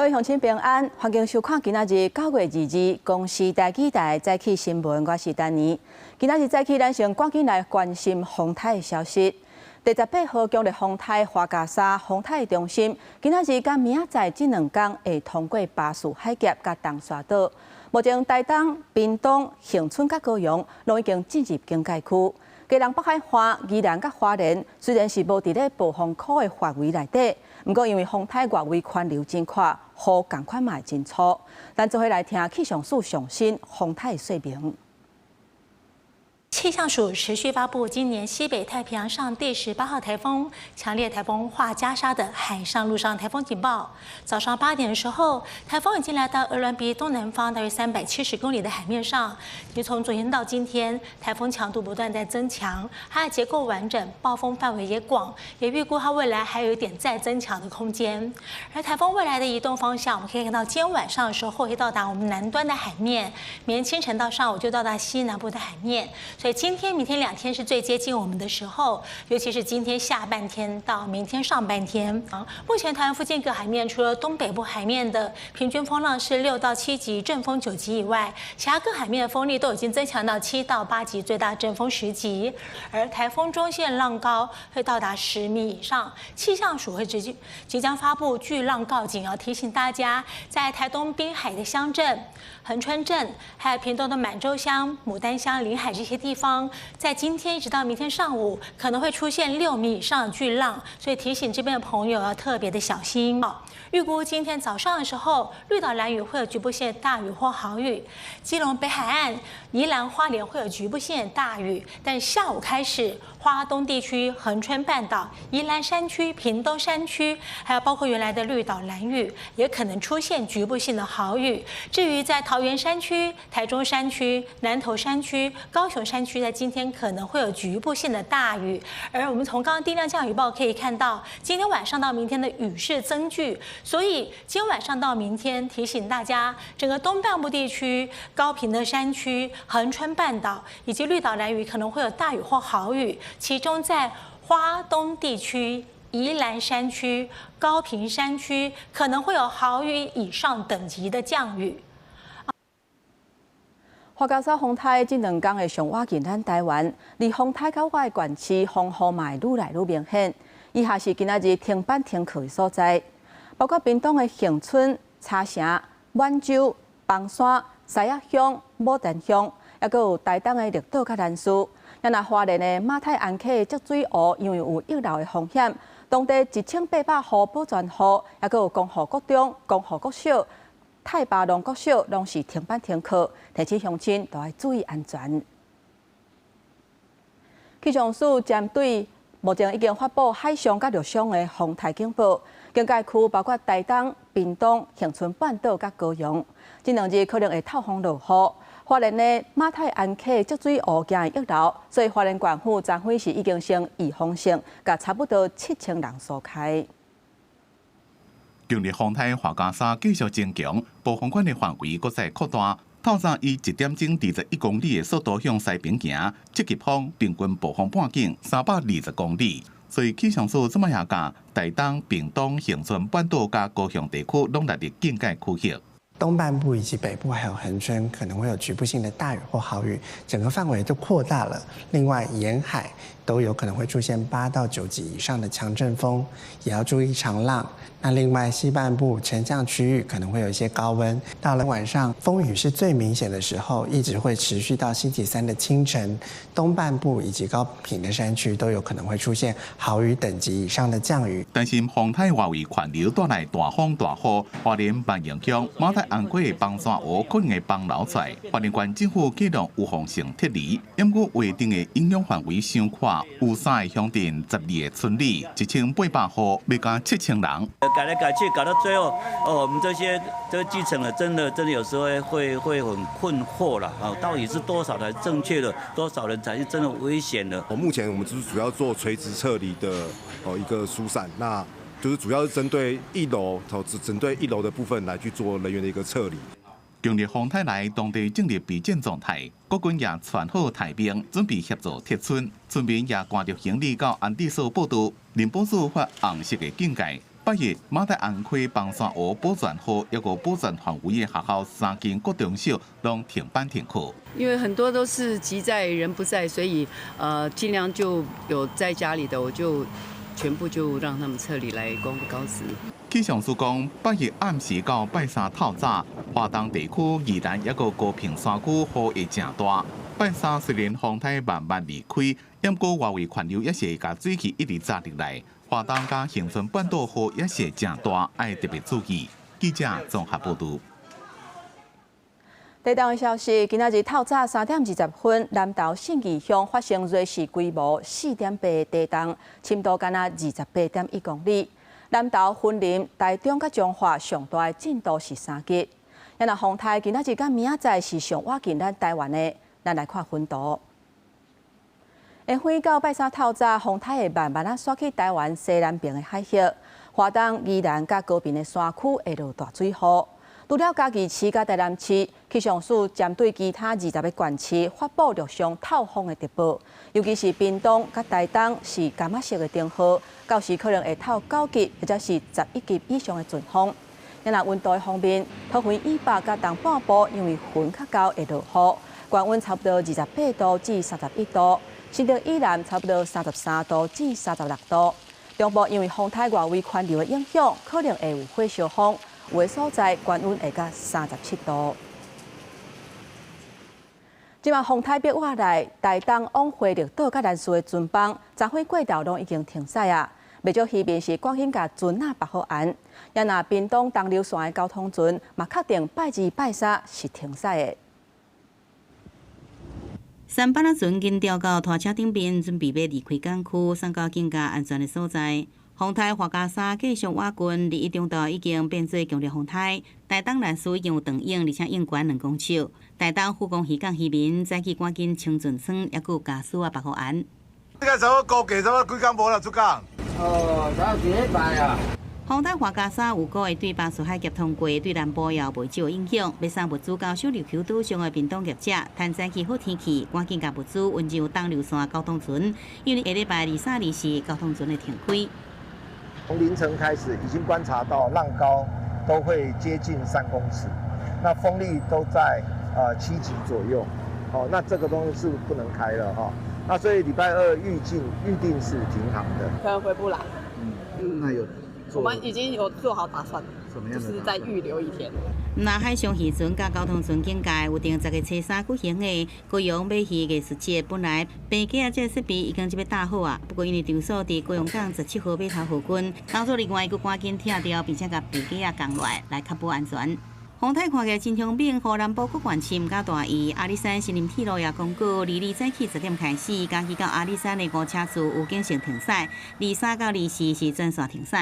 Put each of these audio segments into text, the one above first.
各位乡亲平安，欢迎收看今仔日9月2日公视台记台早起新闻，我是丹妮。今仔日早起，咱先赶紧来关心风台的消息。第18号强烈风台花甲沙风台中心，今仔日甲明仔载这2天会通过巴士海峡甲东沙岛。目前台东、屏东、恒春甲高雄拢已经进入警戒区。基隆北海花、宜兰甲花莲虽然是无伫咧暴风区的范围内底，不过因为风台外围环流真快，雨同款嘛会真粗。咱做伙来听气象署上新风台的说明。气象署持续发布今年西北太平洋上第18号台风强烈台风画加沙的海上、陆上台风警报。早上8点的时候，台风已经来到鹅銮鼻东南方大约370公里的海面上。也从昨天到今天，台风强度不断在增强，它的结构完整，暴风范围也广，也预估它未来还有一点再增强的空间。而台风未来的移动方向，我们可以看到今天晚上的时候会到达我们南端的海面，明天清晨到上午就到达西南部的海面。所以今天、明天2天是最接近我们的时候，尤其是今天下半天到明天上半天。目前台湾附近各海面，除了东北部海面的平均风浪是6到7级，阵风9级以外，其他各海面的风力都已经增强到7到8级，最大阵风10级。而台风中线浪高会到达10米以上，气象署会即将发布巨浪告警，要提醒大家，在台东滨海的乡镇、恒春镇，还有屏东的满洲乡、牡丹乡、临海这些地方，在今天一直到明天上午可能会出现6米以上的巨浪，所以提醒这边的朋友要特别的小心。预估今天早上的时候，绿岛、兰屿会有局部性大雨或豪雨，基隆北海岸、宜兰花莲会有局部性大雨，但下午开始，花东地区、恒春半岛、宜兰山区、屏东山区，还有包括原来的绿岛、兰屿，也可能出现局部性的豪雨。至于在桃园山区、台中山区、南投山区、高雄山区，在今天可能会有局部性的大雨。而我们从刚刚低量降雨报可以看到，今天晚上到明天的雨势增剧，所以今天晚上到明天提醒大家，整个东半部地区、高屏的山区、恒春半岛以及绿岛、兰屿可能会有大雨或豪雨，其中在花东地区、宜兰山区、高屏山区可能会有豪雨以上等级的降雨。花甲沙风台这2天会上挖进咱台湾，离风台较外的县市风雨嘛会愈来愈明显。以下是今仔日停班停课的所在，包括屏东的恒春、茶城、满洲、邦山、西雅乡、牡丹乡，还佫有台东的绿岛甲兰屿。也那花莲的马太安溪积水湖，因为有溢流的风险，当地1800户保全户，还佫有公户国中、公户国小、太巴农国小拢是停班停课，提醒乡亲都要注意安全。气象署针对目前已经发布海上甲陆上的风台警报，警戒区包括台东、屏东、恒春半岛甲高雄，这2日可能会透风落雨。花莲的马太安溪积水湖惊溢流，所以花莲县府昨昏是已经先预防性，甲差不多7000人疏开。强烈风台花甲沙继续增强，暴风圈的范围搁再扩大。透早以1点钟21公里的速度向西边行，积极风平均暴风半径320公里。所以气象署这么也讲，台东、屏东、恒春半岛甲高雄地区拢列入警戒区域。东半部以及北部还有恒春可能会有局部性的大雨或豪雨，整个范围都扩大了。另外，沿海都有可能会出现8到9级以上的强阵风，也要注意长浪。那另外，西半部沉降区域可能会有一些高温，到了晚上风雨是最明显的时候，一直会持续到星期3的清晨。东半部以及高屏的山区都有可能会出现豪雨等级以上的降雨。担心风台外围环流带来大风大雨，花莲万影响，马太安溪的崩山湖可能会崩流出来。花莲县政府计动有防性撤离，因过划定的影响范围伤宽，有3个乡镇、12个村里，1800户，要加7000人。改来改去，搞到最后，我们这个基层的，真的有时候会很困惑了啊！到底是多少才正确的，多少人才是真的危险的？目前我们就是主要做垂直撤离的一个疏散，那就是主要是针对1楼，只针对1楼的部分来去做人员的一个撤离。强烈风台内，当地正入备战状态，国军也传好台兵，准备协助撤村。村民也赶着行李到安置所报到。林保署发红色的警戒， 8月，马大安溪邦山湖保全河一个保全范围的学校3间国中小拢停班停课。因为很多都是急在人不在，所以尽量就有在家里的，我就全部就让他们撤离来光复高职。气象署讲，8月暗时到拜三透早，华东地区宜兰一个高屏山区雨会正大。拜三虽然风台慢慢离开，不过外围环流也是甲水汽一直炸入来。华东甲恒春半岛雨也是正大，要特别注意。记者综合报道。地震的消息，今仔日透早3点20分，南投信义乡发生瑞士规模4.8的地震，深度敢若28.1公里。南投、云林、台中甲彰化上大的震度是3级。也若风台今仔日甲明仔载是上倚近咱台湾的，咱来看云图。下暉到拜三透早，风台会慢慢刷去台湾西南边的海域，华东、宜兰甲高屏的山区会落大水雨。除了嘉义市甲台南市，气象署针对其他20个县市发布陆上透风的特报，尤其是屏东甲台东是柑仔色的灯号，到时可能会透9级或者是11级以上的阵风。也若温度的方面，桃园以北甲东半部因为云较高会落雨，高温差不多28度至31度。新竹以南差不多33度至36度，中部因为风台外围环流的影响，可能会有火烧风，有的所在高温会到37度。即马风台逼我来，台东往花绿岛甲兰屿的船帮，昨昏过道拢已经停驶啊。未少渔民是赶紧甲船啊绑好安，也若屏东东流线的交通船，嘛确定拜2、拜3是停驶的。三班仔船紧调到拖车顶边，准备要离开港区，送到更加安全的所在。风台华嘉沙继续瓦群，21中度已经变做强烈风台。台东兰屿已经有长影，而且影悬2公尺。台东富光渔港渔民早起赶紧清船舱，也有驾驶啊绑好安。你个什么高价？什么几工无啦出港？才有1礼拜啊。风台华嘉沙有估会对巴士海峡通过，对南部也有袂少影响。要送物资到小琉球岛上的屏东业者，趁早起好天气，赶紧将物资运入东流线交通船，因为下礼拜23、24交通船会停开。从凌晨开始，已经观察到浪高都会接近3公尺，那风力都在7级左右。那这个东西是不能开了哈。那所以礼拜2预定是停航的。可能回不来。那有。我们已经有做好打算，就是再预留1天。那海上渔船甲交通船境界有定10个初3举行的高雄美渔艺术节，本来平价这设备已经要搭好啊，不过因为场所伫高雄港17号码头附近，当初另外佫赶紧拆掉，并且甲平价降落来，来确保安全。风台看起来真凶猛，河南部各县市唔敢大意。阿里山新林铁路也公告，22早起10点开始，加起到阿里山的5车次有进行停驶，23到24是全线停驶。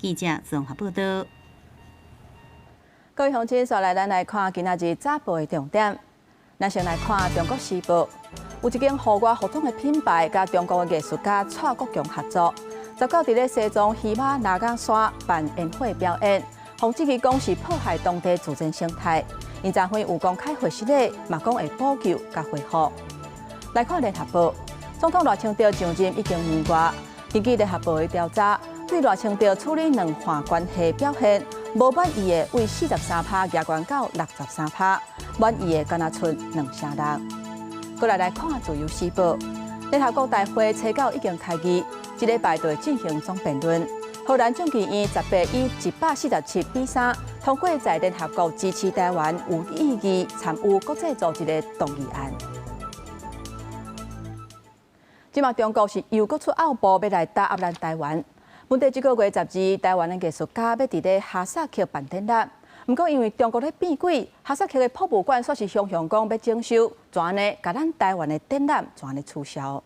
记者综合报道。各位乡亲，再来咱来看今仔日早报的重点。咱先来看《中国时报》，有一间户外服装的品牌，甲中国的艺术家蔡国强合作，19日咧西藏喜马拉雅山办烟火表演，防止其讲是破坏当地自然生态。因昨昏有公开会室内，嘛讲会补救甲恢复。来看《联合报》，总统赖清德上任已经2月，根据《联合报》的调查。对赖清德处理2项关系表现，无满意的为43%加悬到63%，满意的敢若剩2成6。过来看《自由时报》，联合国大会初9已经开议，这礼拜就会进行总辩论。荷兰众议院18以147比3通过在联合国支持台湾有意义参与国际组织的动议案。即马中国是又搁出奥步要来打压咱台湾。本地这个月12日，台湾的艺术家要伫咧哈萨克办展览，不过因为中国咧变鬼，哈萨克的博物馆说是常常讲要征收，怎呢？甲咱台湾的展览怎呢取消？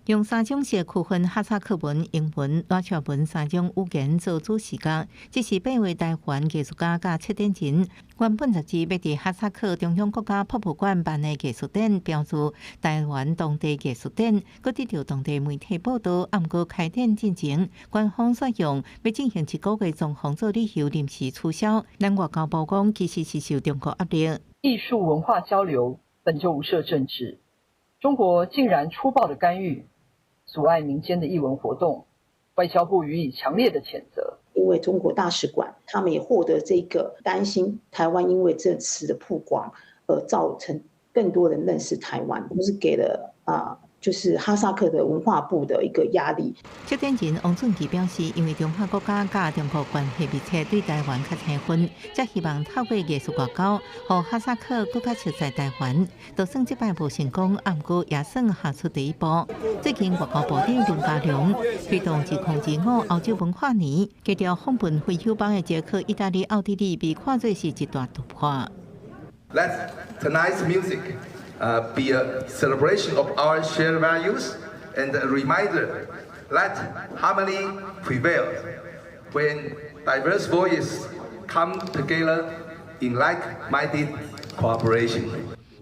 用3种式区分哈萨克文、英文、拉丁文3种语言做主视觉，这是8位台湾艺术家甲策展人原本12日要伫哈萨克中央国家博物馆办的艺术展，标注台湾当地艺术展，佮得到当地媒体报道，暗过开展进程，官方说用要进行1个月状况做理由临时取消。咱外交部讲，其实是受中国压力。艺术文化交流本就无涉政治，中国竟然粗暴的干预。阻碍民间的艺文活动，外交部予以强烈的谴责。因为中国大使馆，他们也获得这个担心台湾因为这次的曝光而造成更多人认识台湾，我们是给了就是哈萨克的文化部的一个压力。出展人王俊基表示，因为中华国家甲中国关系密切，对台湾较亲近，才希望透过艺术外交，让哈萨克更加熟悉台湾。就算这摆无成功，不过也算下出第一步。最近外交部长林佳龙推动2025欧洲文化年，计条访问非洲邦的捷克、意大利、奥地利被看作是一大突破。Let tonight's music be a celebration of our shared values and a reminder that harmony prevails when diverse voices come together in like-minded cooperation.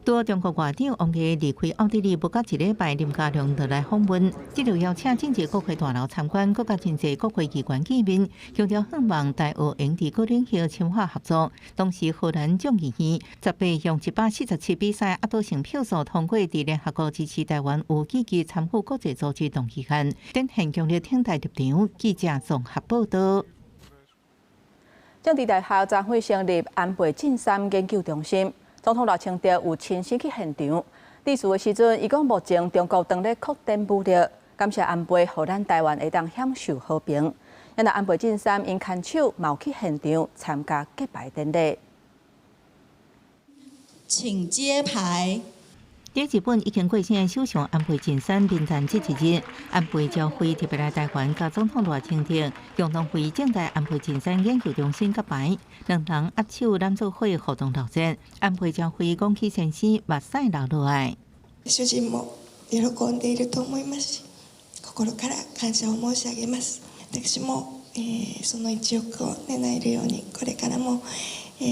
多中国外长王毅离开奥地利不到一礼拜，林佳龙就来访问，这就邀请政治国会大楼参观，国家真济国会议员见面，强调希望台俄应伫各领域深化合作。同时，荷兰众议院18用147比赛压倒性票数通过伫联合国支持台湾有积极参与国际组织动议案，展现强烈挺台立场。记者综合报道。政治大学将会成立安倍晋三研究中心。总统赖清德有亲身去现场，致辞的时阵，伊讲目前中国正咧扩展武力，感谢安倍，互咱台湾会当享受和平。因那安倍晋三因牵手嘛有去现场参加揭牌典礼。请揭牌。伫日本已经过身的首相安倍晋三面战这一日，安倍召会特别来台湾，甲总统赖清德共同会正在安倍晋三研究中心揭牌，两人握手揽做伙互动热烈。安倍召会讲起先生目屎流落来。主人も喜んでいると思いますし、心から感謝を申し上げます。私も、その一翼を担えるようにこれからも、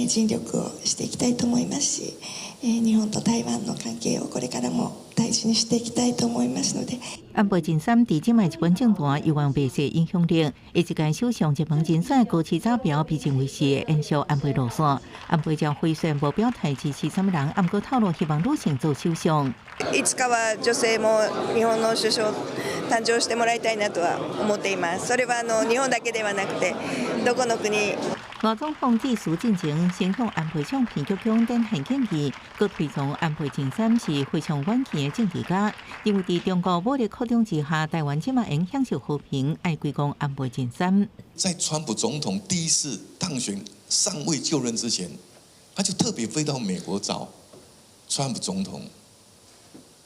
尽力をしていきたいと思いますし。日本と台湾の関係をこれからも大事にしていきたいと思いますので。安倍晋三伫即卖日本政坛有望备受影响力，以一间首相一门竞选高市早标被认为是延续安倍路线。安倍将会虽然无表态支持什么人，不过透露希望女性做首相。いつかは女性も日本の首相誕生してもらいたいなとは思っています。それは日本だけではなくてどこの国。外总统致辞进前，先向安倍相片鞠躬展现敬意，佮推崇安倍晋三是非常远见的政治家。因为伫中国武力扩张之下，台湾即马应享受和平，爱归功安倍晋三。在川普总统第一次当选尚未就任之前，他就特别飞到美国找川普总统，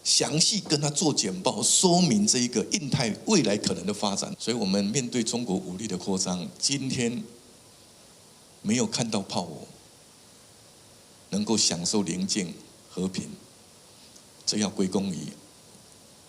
详细跟他做简报，说明这一个印太未来可能的发展。所以，我们面对中国武力的扩张，今天没有看到炮火，能够享受宁静和平，这要归功于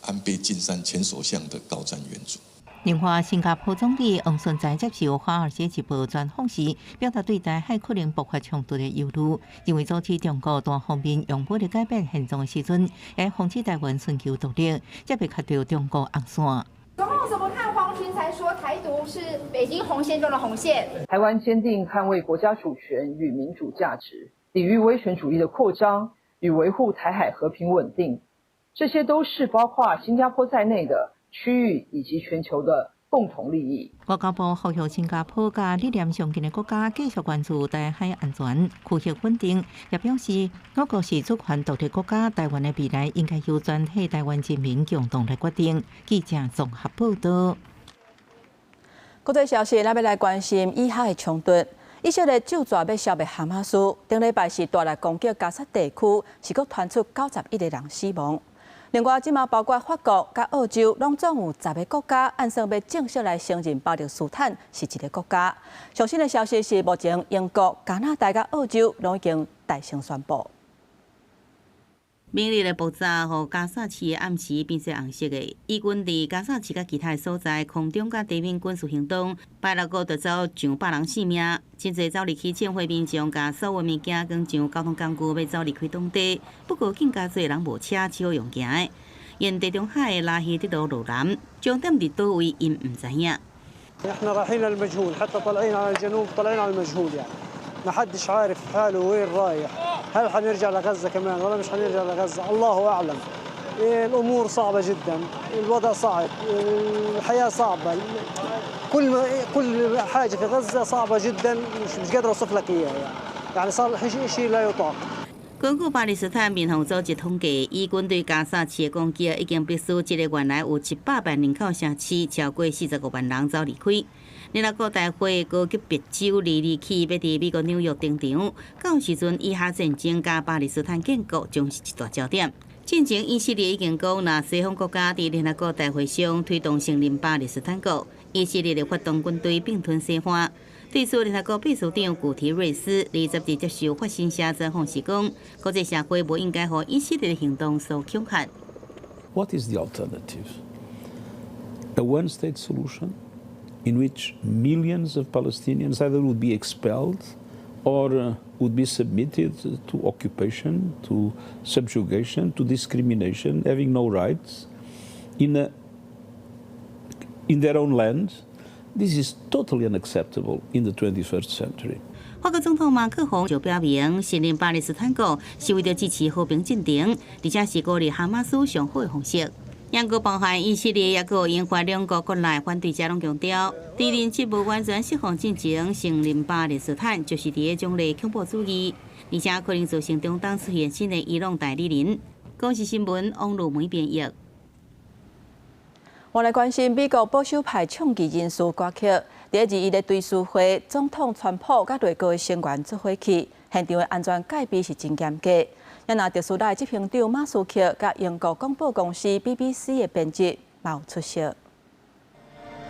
安倍晋三前首相的高瞻远瞩。另外，新加坡总理王顺在接受《华尔街日报》专访时，表达对台海可能爆发冲突的忧虑，认为早期中国单方面用武力改变现状的时阵，会防止台湾寻求独立，才被卡到中国红线。总统怎么看黄群才说台独是北京红线中的红线？台湾坚定捍卫国家主权与民主价值，抵御威权主义的扩张与维护台海和平稳定，这些都是包括新加坡在内的区域以及全球的共同利益。外交部呼吁新加坡甲理念相近的国家继续关注台海安全、区域稳定，也表示我国是主权独立国家，台湾的未来应该由全体台湾人民共同来决定。记者综合报道。国际消息，咱要来关心以哈的冲突。以色列就抓要消灭哈马斯，顶礼拜是大力攻击加沙地区，是佫传出91个人死亡。另外，即马包括法国、甲澳洲，拢总有10个国家按算要正式来承认巴勒斯坦是一个国家。最新的消息是，目前英国、加拿大、甲澳洲拢已经大声宣布。明日的爆炸和加沙市的暗时变成红色的。以军伫加沙市甲其他所在空中甲地面军事行动，拜六个就走上100人性命。真侪走入去庆会民众，甲所有物件跟上交通工具要走离开当地。不过更加侪人无车，只好用行的。沿地中海的拉希铁路路南，终点伫倒位因唔知影。احنا رايحين للمجهول حتى طالعين على الجنوب طالعين على المجهول يعني ما حدش عارف حاله وين رايح هل حنرجع لغزة كمان ولا مش حنرجع لغزة الله أعلم الأمور صعبة جدا الوضع صعب الحياة صعبة كل حاجه في غزه صعبه جدا مش قادر اوصف لك اياها يعني صار شيء لا يطاق。 根据巴勒斯坦民防组织统计，以军对加沙市的攻击已经逼使这个原来有100万人口城市超过45万人走离开。联合国大会高级别州2日起要伫美国纽约登场，到时阵以哈战争加巴勒斯坦建国将是一大焦点。进前以色列已经讲，若西方国家伫联合国大会上推动承认巴勒斯坦国，以色列就发动军队并吞西方。 对此，联合国秘书长古提瑞斯20日接受法新社采访时讲，国际社会不应该和以色列的行动所恐吓。What is the alternative? A one-state solution in which millions of Palestinians either would be expelled or would be submitted to occupation, to subjugation, to discrimination, having no rights in their own land. This is totally unacceptable in the 21st century. 法国总统马克龙就表明，承认巴勒斯坦国是为了支持和平进程，而且是鼓励哈马斯上好的方式。英国包含以色列也有引发两国国内反对者拢强调，敌人即无完全释放进程，承认巴勒斯坦就是伫种类恐怖主义，而且可能造成中东出现新的伊朗代理人。公视新闻网络媒编译。 我来关心美国保守派枪击人士刮曲，第2日的追思会，总统川普甲内阁的成员做伙去，现场的安全戒备是真严格。也拿特斯拉的执行长马斯克甲英国广播公司 BBC 的编辑冇出席。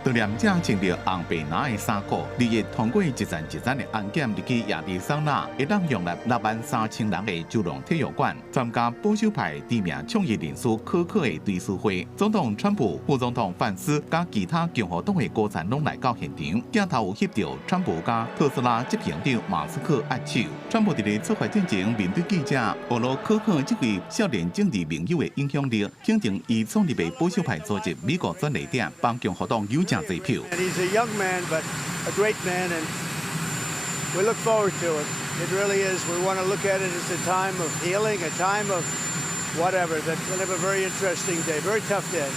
悼念者穿着红白蓝的衫裤，2日通过一站一站的安检入去亚利桑那，会当容纳63000人的州龙体育馆参加保守派知名创意人士可可的追思会。总统川普、副总统范斯甲其他共和党的高层拢来到现场，镜头有翕到川普甲特斯拉执行长马斯克握手。川普伫咧出发进前面对记者，俄罗可可这位少年政治名友的影响力，肯定伊创立的保守派组织美国专利点帮共和党有。 And he's a young man, but a great man, and we look forward to it. It really is. We want to look at it as a time of healing, a time of whatever. That's going to have a very interesting day, very tough day.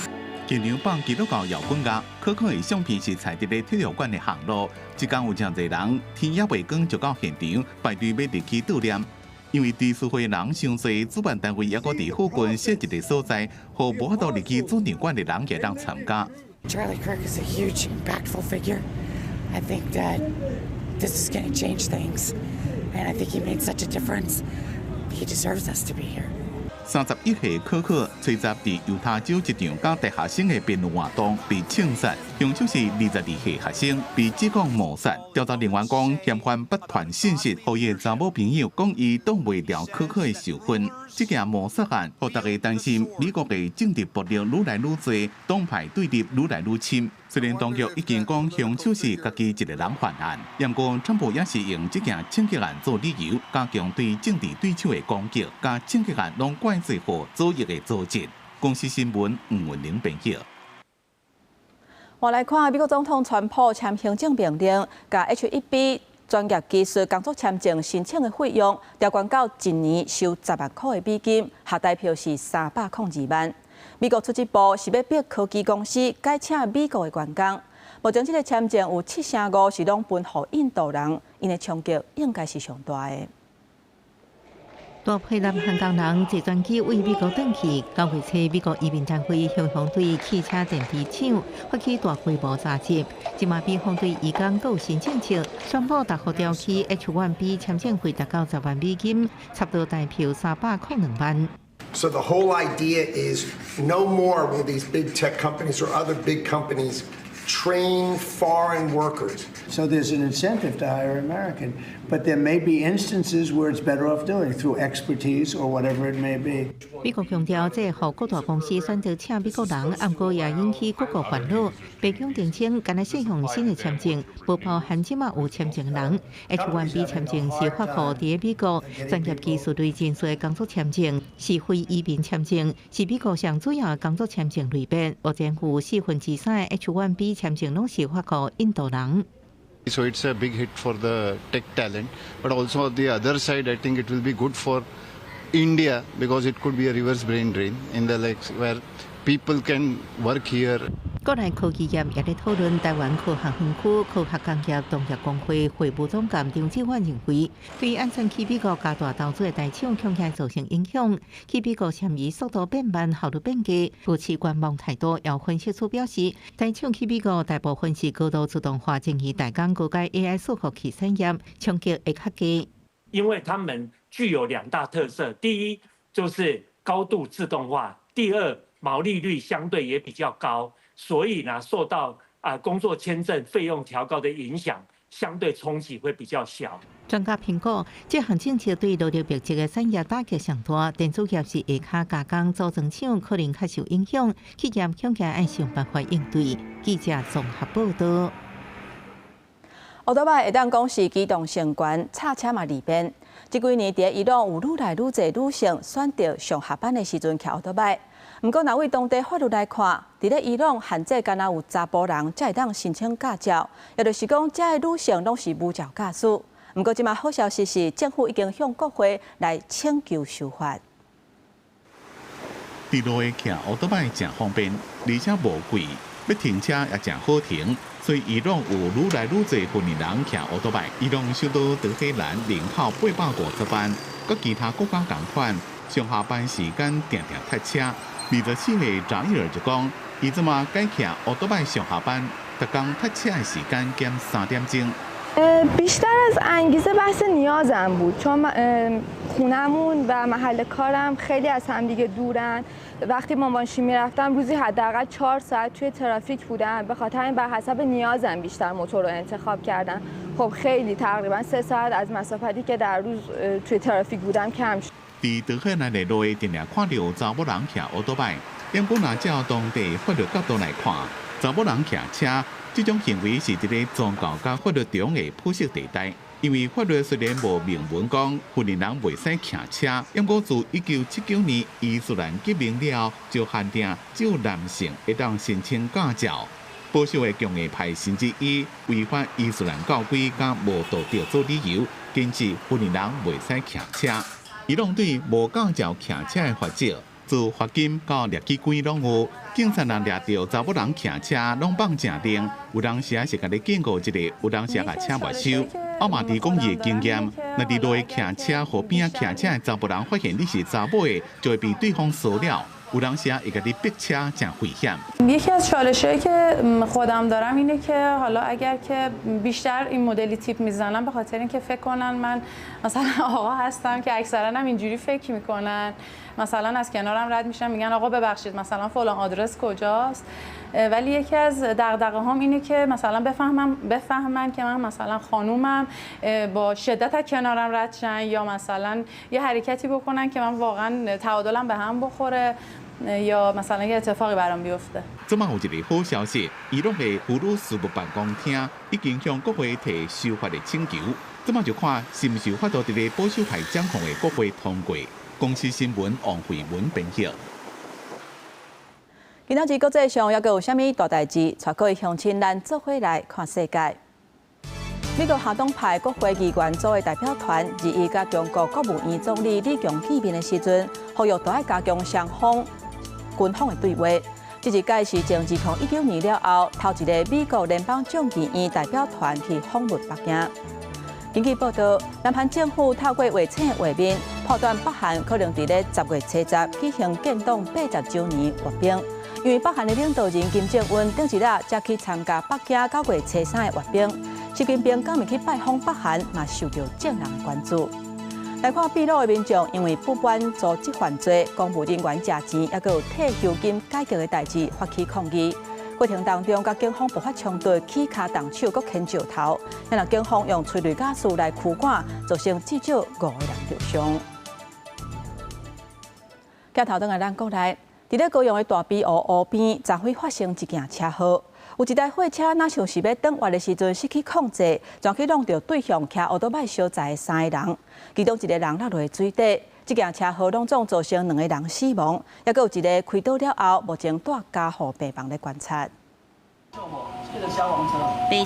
近年放基督教摇滚乐，可可的相片是踩伫咧体育馆的巷路，即间有真侪人天也未光就到现场排队要入去悼念。 因为追思会人伤多，主办单位也搁伫附近设一个所在，互无法度入去主场馆的人也当参加。 Charlie Kirk is a huge, impactful figure. I think that this is going to change things, and I think he made such a difference. He deserves us to be here. 31岁可可，吹杂伫犹他州一场甲大学生的辩论活动被枪杀，凶手是22岁学生，被指控谋杀。调查人员讲，嫌犯不传信息，互伊的查某朋友讲伊挡袂了可可的受婚。这件谋杀案，互大家担心美国的政治暴力愈来愈多，党派对立愈来愈深。虽然当局已经讲凶手是家己一个人犯案，不过川普也是用这件枪击案做理由，加强对政治对手的攻击，甲枪击案拢怪罪乎左翼的组织。公司新闻吴文玲编辑。我来看美国总统川普签行政命令，甲 H-1B 专业技术工作签证申请的费用调悬到一年收10万块的美金，下代票是302万。美国出资部是要逼科技公司改请美国的员工。目前这个签证有7%是拢分予印度人，因的冲击应该是上大的。大批南香港人坐专机为美国转去，9月初美国移民单位消防队汽车电梯厂发起大规模查缉，即马比方对移工都有新政策，宣布大幅调起 H-1B 签证费达到10万美金，差不多代票302万。 So the whole idea is no more will these big tech companies or other big companies train foreign workers. So there's an incentive to hire American, but there may be instances where it's better off doing through expertise or whatever it may be. 美国强调，这互各大公司选择请美国人，不过也引起各国烦恼。北京澄清，干那适用新的签证，不包含即马有签证人。H-1B 签证是发予伫美国专业技术类人士的工作签证，是非移民签证，是美国上主要的工作签证类别。目前有3/4的 H-1B 签证拢是发予印度人。 So it's a big hit for the tech talent, but also on the other side, I think it will be good for India because it could be a reverse brain drain in the where people can work here. 国内科技业也在讨论台湾科学园区科学工业农业工会会务总监张志远认为，对于安全去美国加大投资的大厂恐吓造成影响，去美国嫌疑速度变慢、效率变低，保持观望态度。要分析处表示，大厂去美国大部分是高度自动化，建议大港高阶 AI 伺服器产业冲击会较低。因为他们具有2大特色，第一就是高度自动化，第二毛利率相对也比较高，所以呢受到工作签证费用调高的影响，相对冲击会比较小。专家评估，这项政策对劳力密集的产业打击上大，电子业是下卡加工组装厂可能较受影响，企业恐怕要想办法应对。记者综合报道。乌托邦会当讲是机动性悬，叉车嘛利便。这几年伫伊朗有愈来愈侪女性选择上下班的时阵骑乌托邦。不过，若为当地法律来看，伫咧伊朗限制敢若有查甫人才会当申请驾照，也就是讲，这的女性拢是无照驾驶。不过，即马好消息是，政府已经向国会来请求修法。伫路的骑乌托邦真方便，而且无贵，要停车也真好停。所以伊朗有愈来愈侪本地人骑乌托邦。伊朗首都德黑兰人口850万，佮其他国家同款，上下班时间定定塞车。24岁查伊尔就讲，伊即马改骑乌托邦上下班，逐工塞车的时间减3点钟。بیشتر از انگیزه بحث نیازم بود چون خونمون و محل کارم خیلی از همدیگه دورن وقتی با ماشین میرفتم روزی حداقل 4 ساعت توی ترافیک بودم به خاطر این بر حسب نیازم بیشتر موتور رو انتخاب کردم خب خیلی تقریبا 3 ساعت از مسافتی که در روز توی ترافیک بودم کم شد伫德黑兰的路定定看到查某人骑乌托邦，因果若照当地法律角度来看，查某人骑车。这种行为是一个宗教甲法律中的普适地带，因为法律虽然无明文讲妇人袂使骑车，不过自1979年伊斯兰革命了，就限定只有男性会当申请驾照。保守的共和派甚至以违反伊斯兰教规甲无道德做理由，坚持妇人袂使骑车。伊朗对无驾照骑车的罚则，自罚金到掠去关拢有。警察人掠到查某人骑车，拢放正定，有当时也是甲你警告一下，有当时也甲车没收。我嘛提供伊的经验，若伫路骑车和边骑车的查甫人发现你是查某的，就会被对方锁了。有当时也会甲你逼车，真危险。یکی از چالش‌هایی که خودم دارم اینه که حالا اگر که بیشتر این مدلی تیپ میزنم به خاطر اینکه فکر کنن من مثلا آقا هستم که اکثرا هم اینجوری فکر میکنن مثلا از کنارم رد میشن میگن آقا ببخشید مثلا فلان آدرس کجاست ولی یکی از دغدغه‌هام اینه که مثلا بفهمن که من مثلا خانومم با شدت از کنارم رد شن یا مثلا یه حرکتی بکنن که من واقعا تعادلم به هم بخوره یا مثلا یه اتفاقی برام بیفته. 即马有一个好消息，伊朗的妇女事务办公厅已经向国会提修法的请求，即马就看是毋是有法度伫个保守派掌控的国会通过。公司新闻王慧文编辑。今仔日国际上还阁有啥物大代志？带各位乡亲咱做伙来看世界。美国下党派国会议员组的代表团日伊甲中国国务院总理李强见面的时阵，呼吁都要加强双方军方的对话。这一届是政治从19年了后头一个美国联邦众议院代表团去访问北京。根据报道，南韩政府透过卫星的画面，判断北韩可能伫咧10月70举行建党80周年阅兵。因为北韩的领导人金正恩顶一日才去参加北京9月73的阅兵，习近平敢会去拜访北韩，嘛受到众人的关注。来看秘鲁的民众，因为不满组织犯罪、公务人员食钱，也佮有退休金改革的代志发起抗议。过程当中，甲警方爆发冲突，起卡动手，佮牵石头，然后警方用催泪ga斯来驱赶，造成至少5个人受伤。镜头转来咱国内，伫咧高雄的大庇湖湖边，昨昏发生一件车祸，有一台货车若像是要转弯的时阵失去控制，撞去弄到对向骑乌托邦所在的3个人，其中一个人落落水底。这件车祸拢总造成2个人死亡，也有一个开刀了后，目前带家护病房咧观察。白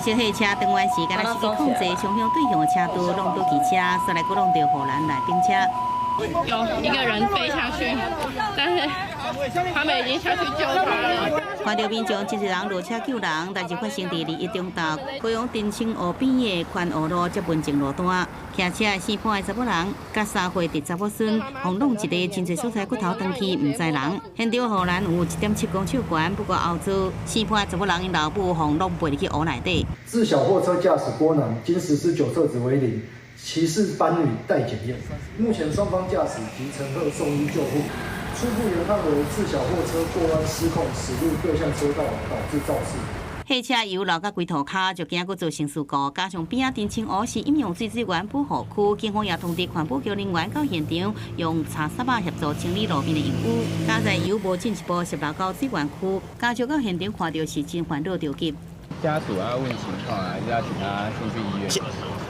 色货车转弯时，敢若失去控制，冲向对向的车道，弄到汽车，所来佫弄到护栏来并且。有一个人飞下去，但是他们已经下去救他了。看到民众真侪人落车救人，代志发生伫211中道高雄澄清湖边的宽湖路接文静路段，骑车的4判的查某人甲3岁的查某孙，互弄一个真侪所在骨头断去，唔知人。现场护栏有1.7公尺悬，不过后座4判的查某人因老母互弄背入去湖内底。自小货车驾驶波囊，经实施酒测值为0，骑士班女待检验。目前双方驾驶及乘客送医救护。初步研判为自小货车过弯失控，驶入对向车道，导致肇事。汽车油漏到规涂骹，就惊佫造成事故。加上边仔澄清湖是饮用水资源保护区，警方也通知环保局人员到现场，用茶沙协助清理路边的油污。加在油无进一步泄漏到水源区，家属到现场看到是真烦恼着急。家属要问情况，还是要请他先去医院？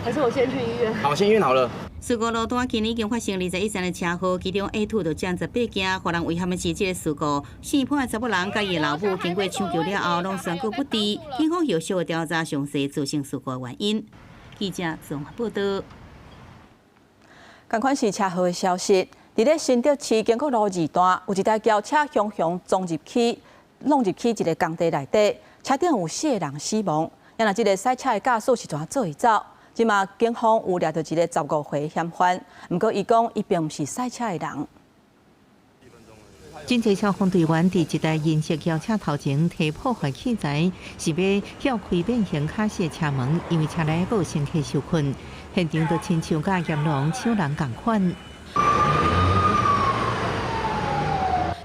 还是我先去医院？好，先医院好了。事故路段今年已经发生21件的车祸，其中 A2 就占18件，互人遗憾的是，这个事故4判的查某人甲伊的老母经过抢救了后，拢宣告不治。警方后续会调查详细造成事故的原因。记者综合报道。同款是车祸的消息，伫咧新竹市经国路2段，有一台轿车凶撞入去一个工地内底，车顶有4个人死亡。然后，这个赛车的驾驶是怎做伊走？即马警方有抓到一个15岁嫌犯，不过伊讲伊并不是赛车的人。真济消防队员伫一台银色轿车头前提破坏器材，是要撬开变形卡式车门，因为车内有乘客受困，现场就亲像甲阎王抢人共款。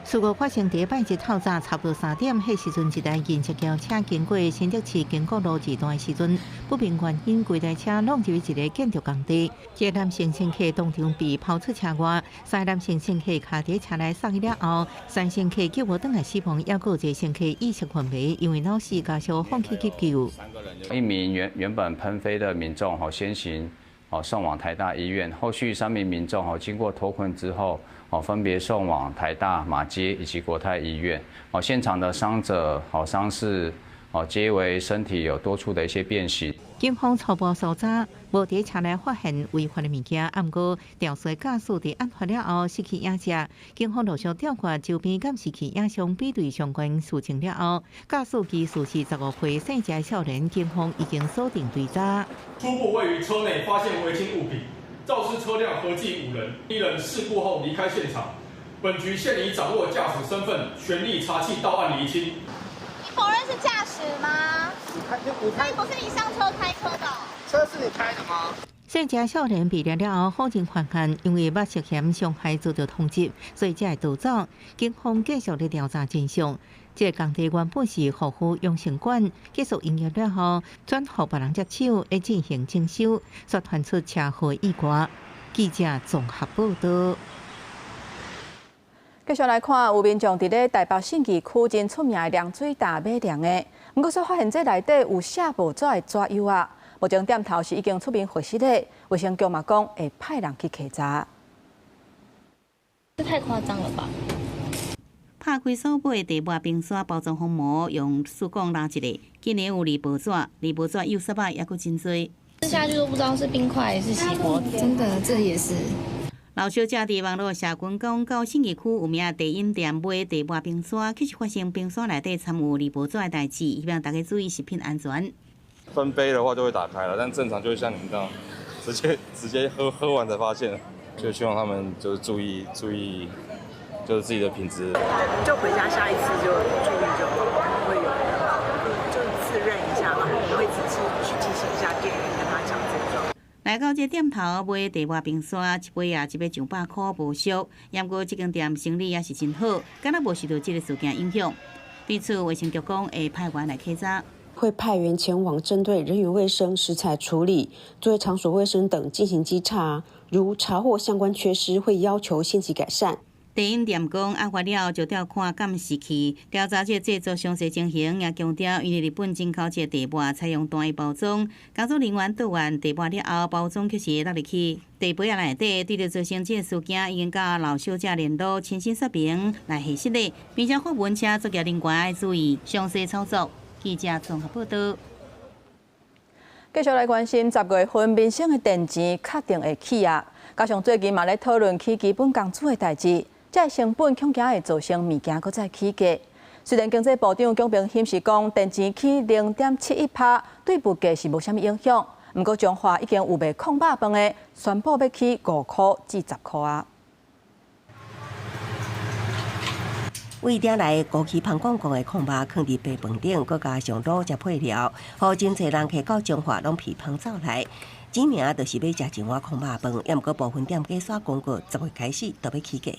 事故发生伫拜一透早差不多3点，迄时阵一台银色轿车经过新竹市经国路2段的时阵，不明原因规台车弄入一个建筑工地，一个男性乘客当场被抛出车外，3个男性乘客卡伫车内送医了后，3乘客救无转来死亡，也有一个乘客意识昏迷，因为脑死加速放弃急救。一名原本喷飞的民众先行送往台大医院，后续3名民众经过脱困之后。分别送往台大、马街以及国泰医院。现场的伤者、伤势皆为身体有多处的一些变形。警方初步搜查，无伫车内发现违法的物件，不过肇事驾驶伫案发了后失去影射。警方陆续调查周边监视器影像，比对相关事情了后，驾驶技术是15岁姓谢少年，警方已经锁定追查。初步位于车内发现违禁物品。肇事车辆合计5人，1人事故后离开现场。本局现已掌握驾驶身份，全力查缉到案厘清。你否认是驾驶吗？你开，不是你上车开车的？车是你开的吗？姓谢少年被抓了后，否认犯案，因为捌涉嫌伤害遭到通缉，所以才会逃走。警方继续咧调查真相。这个工地原本是护肤养生馆，结束营业了后，转互别人接手来进行整修，却传出车祸意外。记者综合报道。继续来看，有民众伫咧台北信义区真出名的凉水塔买凉的，不过却发现这内底有写无纸的纸油啊。目前店头是已经出面核实的，卫生局嘛讲会派人去稽查。这太夸张了吧！拍开所买的地冰沙包装封膜，用塑管拉一个，竟然有离箔纸，离箔纸又失败，也佫真多。吃下去都不知道是冰块还是锡箔，真的，这也是。老小姐伫网络社群讲，到信义区有名的地饮店买地冰沙，其实发现冰沙内底掺有离箔纸的代志，希望大家注意食品安全。分杯的话就会打开了，但正常就会像你们这样，直接喝完才发现，就希望他们就是注意，就是自己的品质。就回家下一次就注意就好，不会有就是自认一下，然后我们会仔细去提醒一下店员，跟他讲这种。来到这店头买地冰沙，一杯啊，一杯200块无俗。不过这间店生意也是真好，敢若无受到这个事件影响。对此，卫生局讲会派员来稽查。会派员前往针对人员卫生、食材处理、作业场所卫生等进行稽查，如查获相关缺失，会要求限期改善。地饮店讲案发了就调看监视器，调查这制作详细情形，也强调因为日本进口这地膜采用单一包装，工作人员倒完地膜了后，包装却是落入去地杯仔内底，对着造成这事件，已经甲老小姐联络，亲身说明来核实的，并且发文车作业人员要注意详细操作。记者综合报道。继续来关心10月份民生的电钱确定会起啊，加上最近嘛咧讨论起基本工资的代志，这成本恐惊会造成物件搁再起价。虽然经济部长龚明鑫是讲电钱起0.71%，对物价是无啥物影响，不过中华已经有卖空肉饭的，宣布要起5块至10块啊。为点来高级芳广告的空肉放伫白饭顶，佮加上卤汁配料，互真侪人客到中华拢批芳走来。指名就是要食一碗空肉饭，也毋过部分店家刷广告，10月开始就要起价。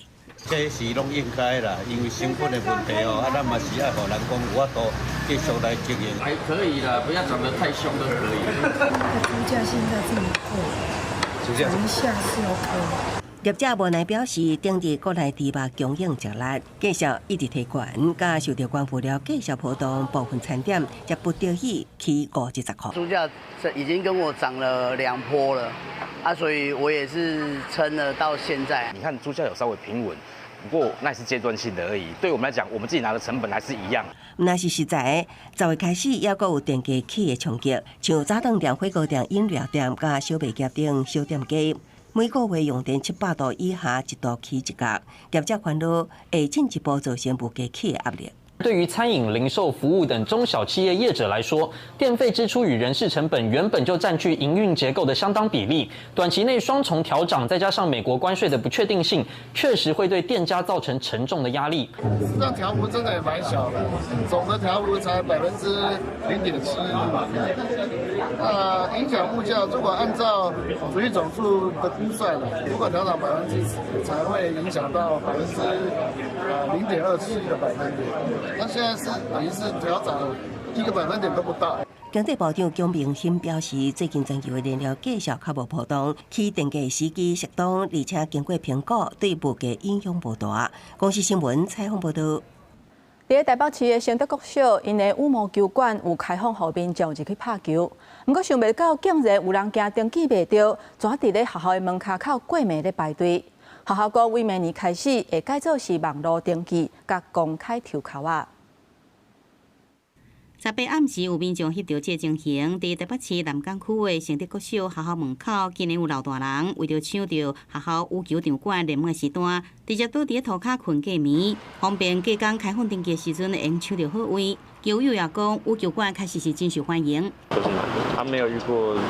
这是拢应该啦，因为成本的问题哦，咱嘛是爱互人讲有法度继续来经营。还可以啦，不要长得太凶都可以。猪价现在这么贵，涨一下是 OK。业者无奈表示，顶日国内猪肉供应较力，价格一直提悬，加受到关乎了价格波动，部分餐点也不得已起5至10块。猪价已经跟我涨了2波了，所以我也是撑了到现在。你看猪价有稍微平稳，不过那也是阶段性的而已。对我们来讲，我们自己拿的成本还是一样。那是实在，10月开始也阁有电价起的冲击，像早顿店、火锅店、饮料店、甲小卖店等小店家。每个月用电700度以下一度起一角，业者烦恼会进一步造成物价起的压力。对于餐饮、零售服务等中小企业业者来说，电费支出与人事成本原本就占据营运结构的相当比例，短期内双重调涨，再加上美国关税的不确定性，确实会对店家造成沉重的压力。这调幅真的也蛮小的，总的调幅才0.7%，影响物价如果按照主力总数的估算呢，如果调涨10%，才会影响到0.27%的百分点。那现在是等于是调涨1个百分点都不到。经济部长龚明鑫表示，最近全球的燃料价格较无波动，起电价时机适当，而且经过评估，对物价影响无大。公司新闻采访报道。伫台北市的承德国小，因的羽毛球馆有开放予民众入去拍球，不过想袂到竟然有人惊登记袂到，怎伫咧学校的门口过暝咧排队。学校讲，为明年开始会改做是网络登记，甲公开抽口啊。18暗时有民众翕到这情形，伫台北市南港区的承德国小学校门口，竟然有老大人为着抢到学校羽球场馆热门的时段，直接倒伫涂骹困过暝，方便隔工开放登记的时阵会用抢到好位。球友也讲，羽球馆开始是真受欢迎。都是满的，他没有遇过你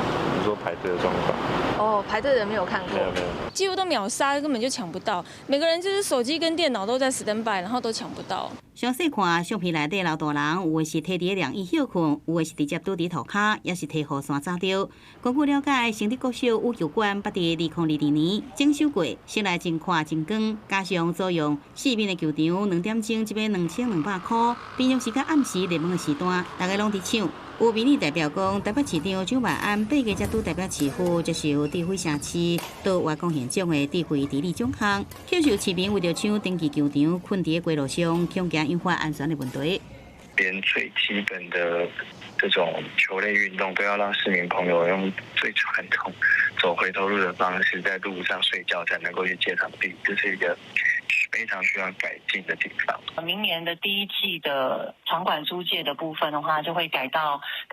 说排队的状况。哦，排队的人没有看过，没有，几乎都秒杀，根本就抢不到。每个人就是手机跟电脑都在standby，然后都抢不到。详细看相片内底老大人，有的是摕伫凉椅休困，有的是直接倒伫涂骹，也是摕雨伞遮着。根据了解，承德国小羽球馆捌伫2022年整修过，室内真宽真光，加上租用4面的球场，2点钟一杯2200块，平常时甲暗时热门的时段，大家拢伫抢。有民意代表讲，台北市长蒋万安8月才拄代表市府接受智慧城市到外公县长的智慧治理奖项，享受市民为着抢登记球场，困伫街路上，恐惊引发安全的问题。连最基本的这种球类运动，都要让市民朋友用最传统走回头路的方式，在路上睡觉才能够去借场地，这是一个非常需要改进的地方。明年的第1季的场馆租借的部分的话，就会改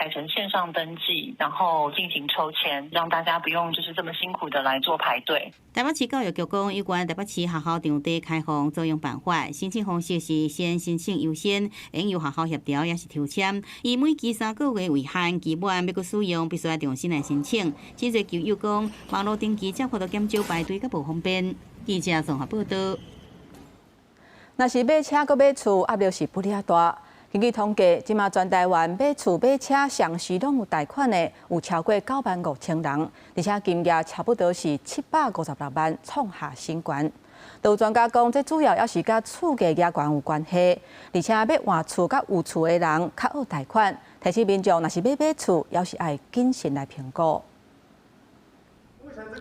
成线上登记，然后进行抽签，让大家不用就是这么辛苦的来做排队。台北市教育局讲，有关台北市学校场地开放租用办法，申请方式是先申请优先，应由学校协调也是抽签，以每期3个月为限，期满要搁使用，必须要重新来申请。真侪球友讲，网络登记才看到减少排队，甲无方便。记者综合报道。若是买车搁买厝，压力是不哩大。根据统计，即马全台湾买厝买车上时拢有贷款的，有超过95000人，而且金额差不多是756万，创下新高。有专家讲，这主要也是甲厝价压悬有关系，而且要换厝甲有厝的人较好贷款，提醒民众若是要买厝，也是爱谨慎来评估。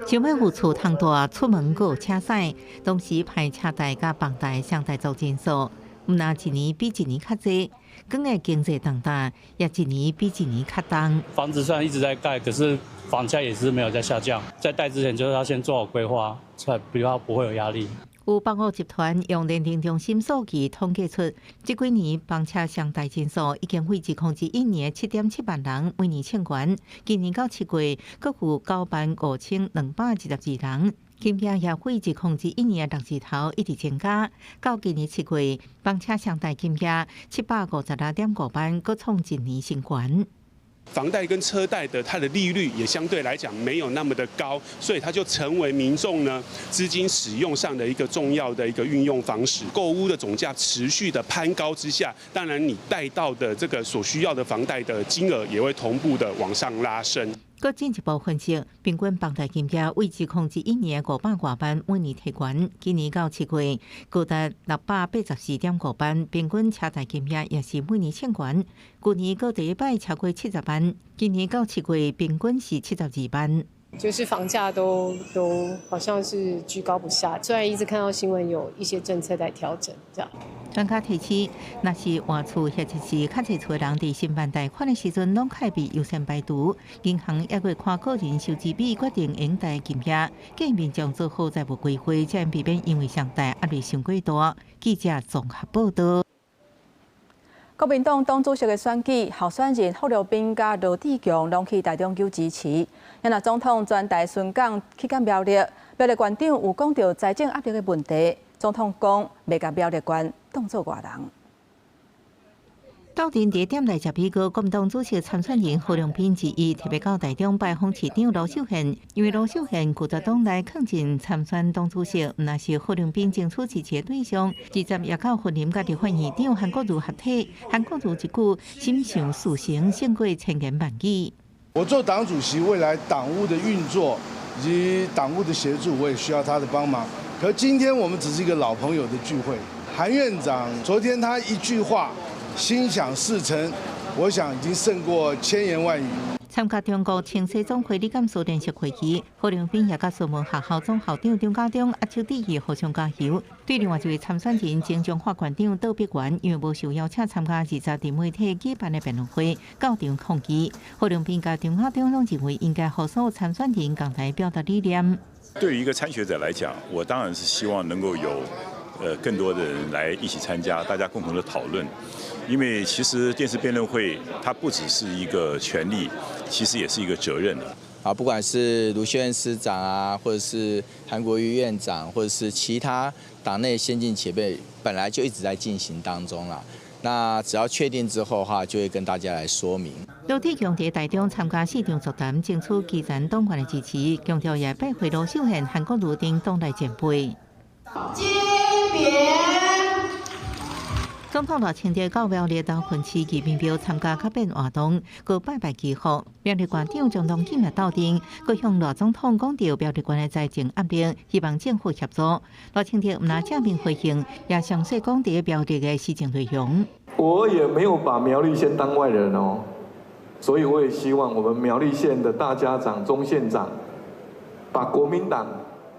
想要有厝通大，出门阁有车驶，同时排车贷甲房贷相贷走真数，毋但一年比一年较济，更会经济动荡，也一年比一年较重。房子虽然一直在盖，可是房价也是没有在下降。在贷之前，就是要先做好规划，才比较不会有压力。有房屋集团用联电中心数据统计出，这几年房车相贷件数已经累计控制1年7.7万人，每年欠款。今年到7月，各有95212人，金额也会自控制1年6字头一直增加，到今年7月，房车上贷金额756.5万，各创1年新高。房贷跟车贷的它的利率也相对来讲没有那么的高，所以它就成为民众呢资金使用上的一个重要的一个运用方式。购屋的总价持续的攀高之下，当然你贷到的这个所需要的房贷的金额也会同步的往上拉升。搁进一步分析，平均房贷金额为自控制1年500多万，每年提悬。今年到7月，高达684.5万，平均车贷金额也是每年1000元。去年搁第一摆超过70万，今年到7月平均是72万。就是房价都好像是居高不下，虽然一直看到新闻有一些政策在调整，这样。专家提醒，若是换厝或者是较侪厝人伫申办贷款的时阵，拢开被优先排除，银行也会看个人收支比决定应贷金额，建议民众做好债务规划，才避免因为上贷压力伤过大。记者综合报道。国民党党主席的选举，候选人霍留彬甲罗志强拢去台中求支持。因那总统专台巡港去到苗栗县长有讲到财政压力的问题，总统讲袂甲苗栗县当作外人。斗阵地点来接美国国民党主席参选人何良彬之一，特别到台中拜访市长罗秀贤，因为罗秀贤旧在党内抗争参选党主席，那是何良彬争取支持的对象。20也到婚姻甲立法院长韩国瑜合体，韩国瑜一句心想事成，胜过千言万语。我做党主席，未来党务的运作以及党务的协助，我也需要他的帮忙。可今天我们只是一个老朋友的聚会。韩院长昨天他一句话，心想事成，我想已经胜过千言万语。参加中国青西总会理监事联席会议，何良彬也甲苏门学校总校长张家忠握手致意，互相加油。对另外一位参选人前中法院长窦碧元，因为无受邀请参加20地媒体举办的辩论会，到场抗议。何良彬甲张家忠拢认为应该互所有参选人共同表达理念。对于一个参选者来讲，我当然是希望能够有更多的人来一起参加，大家共同的讨论。因为其实电视辩论会它不只是一个权利，其实也是一个责任啊，不管是卢秀燕司长啊，或者是韩国瑜院长，或者是其他党内先进前辈，本来就一直在进行当中啦。那只要确定之后的话，就会跟大家来说明。罗志强在台中参加市长座谈，争取基层党员的支持，强调也拜会罗秀贤、韩国瑜等党内前辈。金别。总统罗清德到苗栗岛昆市移民庙参加甲变活动，佮拜拜祈福。苗栗县长总统今日到庭，佮向罗总统讲到苗栗县的财政压力，希望政府协助。罗清德唔拿正面回应，也详细讲到苗栗的施政内容。我也没有把苗栗县当外人哦，所以我也希望我们苗栗县的大家长、钟县长，把国民党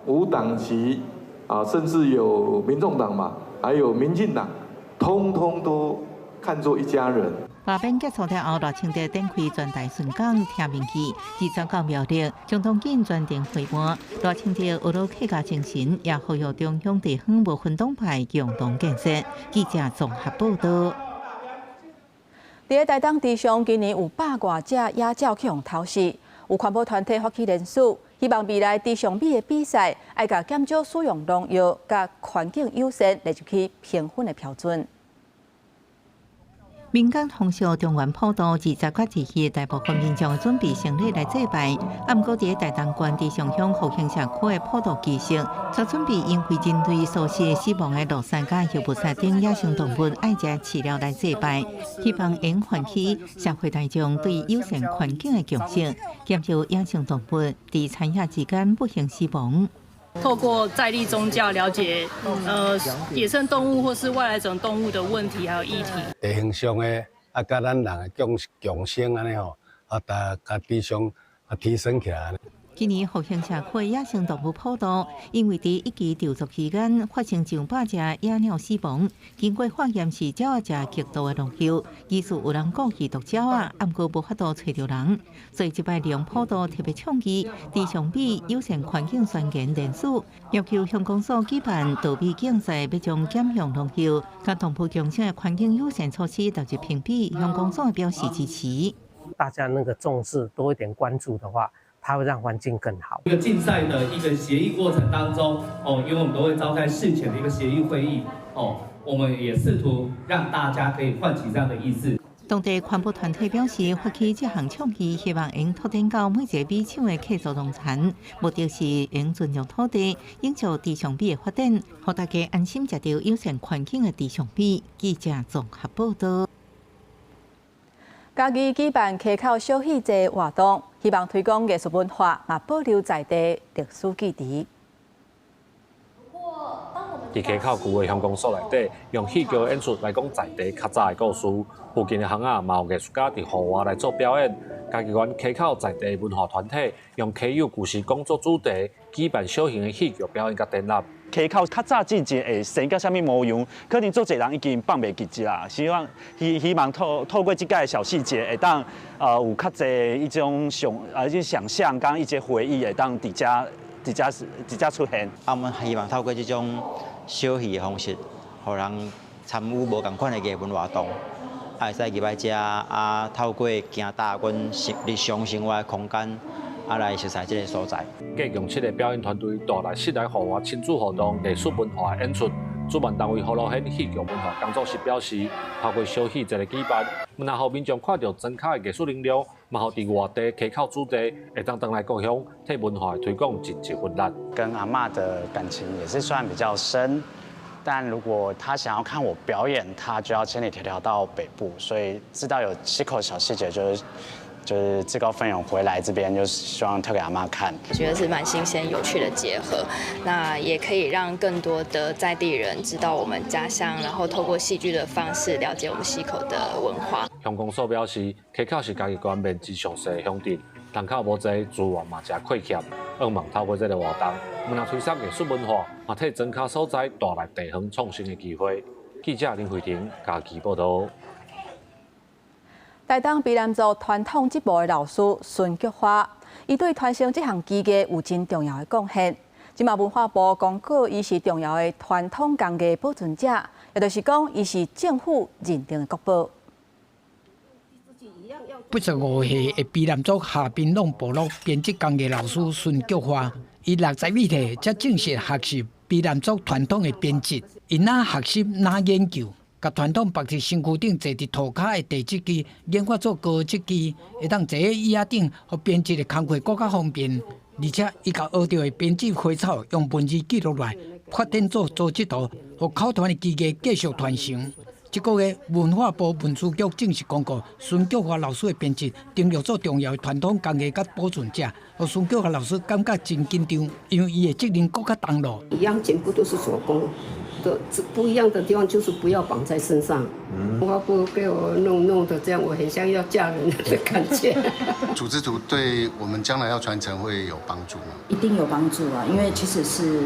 无党籍啊，甚至有民众党嘛，还有民进党。通通都看作一家人。罢免结束了后，罗清德展开专台巡港听民意，20到苗栗，总统进专程会盘。罗清德学到客家精神，也呼吁中央地方无分党派共同建设。记者综合报道。在台东地上，今年有100多只野鸟去互偷袭，有环保团体发起联署，希望未来地上美的比赛，爱甲减少使用农药、甲环境友善来入去评分的标准。民间风俗中原普渡20月1日，大部分民众准备成立来祭拜。啊，毋过伫台东县地上乡复兴社区的普渡仪式，则准备因为针对所失死亡的鹿山甲叶菩萨等野生动物爱食饲料来祭拜，希望能唤起社会大众对友善环境的共识，减少野生动物伫产业之间不幸死亡。透过在地宗教了解野生动物或是外来种动物的问题还有议题。地形上的甲咱人的共生安尼吼，甲地上提升起来。今年复兴社区野生动物普渡，因为第一期调查期间发生上百只野鸟死亡，经过化验是鸟仔食极度的农药，疑似有人故意毒鸟仔，啊，毋过无法度找到人，所以这摆利用普渡特别倡议地上美友善环境宣言联署，要求乡公所举办稻米竞赛，要将减用农药、甲动物共生的环境友善措施投入评比，乡公所表示支持。大家那个重视多一点关注的话。它会让环境更好。一个竞赛的一个协议过程当中，因为我们都会召开事前的一个协议会议，我们也试图让大家可以唤起这样的意识。当地环保团体表示，发起这项倡议，希望能拓展到每一个米厂的客座农产，目的是能尊重土地，营造地上米的发展，让大家安心食到友善环境的地上米。记者综合报道。嘉义举办溪口小戏节活动，希望推广艺术文化，也保留在地历史记忆。伫溪口区的乡公所内底，用戏剧演出来讲在地较早的故事。附近的巷仔嘛有艺术家伫户外来做表演。嘉义县溪口在地文化团体用溪友故事讲作主题，举办小型的戏剧表演甲展览。溪口较早之前会生到啥物模样，可能做侪人已经放袂记住啦。希望透过即个小细节，会当有较侪一种想象，跟一些回忆，会当伫遮出现。我们希望透过这种小戏的方式，让人参与无同款的艺文活动，会使入来遮透过行踏阮日常生活的空间，来熟悉这个所在。计用7个表演团队带来室内户外亲子活动、艺术文化演出。主办单位河洛县戏剧文化工作室表示，透过小戏节的举办，能让民众看到真卡的艺术能量，嘛，互伫外地溪口主题，会当来故乡替文化推广尽一份力。跟阿嬷的感情也是算比较深，但如果他想要看我表演，他就要千里迢迢到北部，所以知道有溪口小细节就是自告奋勇回来这边，就是希望推给阿妈看。我觉得是蛮新鲜有趣的结合，那也可以让更多的在地人知道我们家乡，然后透过戏剧的方式了解我们溪口的文化。乡公所表示，溪口是嘉义县面积上细的乡镇，人口无济，资源嘛真缺欠，希望透过这个活动，能推广艺术文化，嘛替真卡所在带来地方创新的机会。记者林慧婷嘉义报道。台东卑南族传统织布的老师孙菊花，伊对传承这项技艺有真重要的贡献。今嘛文化部公告，伊是重要的传统工艺保存者，也就是讲，伊是政府认定的国宝。85岁的卑南族下滨弄部落编织工艺老师孙菊花，伊62岁才正式学习卑南族传统的编织，伊哪学习哪研究。甲传统绑伫身躯顶坐伫涂骹的地织机，研发做高织机，会当坐喺椅仔顶，互编织的工课更较方便。而且伊甲学到的编织花草，用文字记录来，发展做组织图，互考团的技艺继续传承。这个月，文化部文书局正式公告，孙菊华老师的编织登录做重要的传统工艺甲保存者，互孙菊华老师感觉真紧张，因为伊的责任更加重了。一样，全部都是手工。不一样的地方就是不要绑在身上。文化部给我弄的这样，我很像要嫁人的感觉。组织图对我们将来要传承会有帮助吗？一定有帮助啊，因为其实是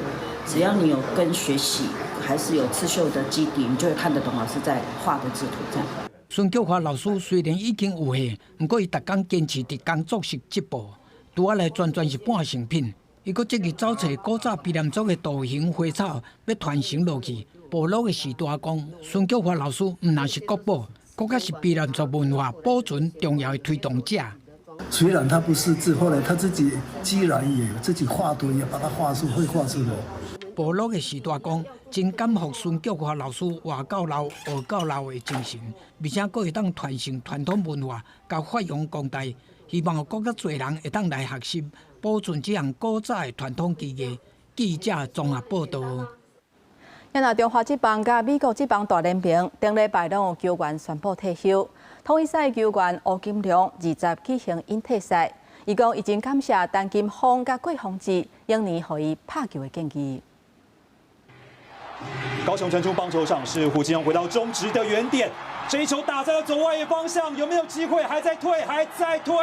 只要你有跟学习，还是有刺绣的基底，你就会看得懂老师在画的制图这样。孙菊华老师虽然已经有岁，不过伊逐工坚持伫工作室织布，拄仔来全是半成品。伊阁积极找找古早卑南族的图形花草，要传承落去。部落的士大讲，孙菊华老师唔但是国宝，更加是卑南族文化保存重要的推动者。虽然他不识字，后来他自己居然也自己画图，也把它画出绘画出来。部落的士大讲，真感服孙菊华老师活到老学到老的精神，而且阁会当传承传统文化，甲发扬光大。希望有更加侪人会当来学习。保存这项古早的传统技艺，记者综合报道。因那中华职棒甲美国职棒大联盟顶礼拜拢有球员宣布退休。统一赛球员吴金良20举行引退赛，伊讲已经感谢陈金峰甲郭宏志永年予伊拍球的建议。高雄城中棒球场是胡金龙回到中职的原点。这一球打在了左外野方向，有没有机会？还在退，还在退，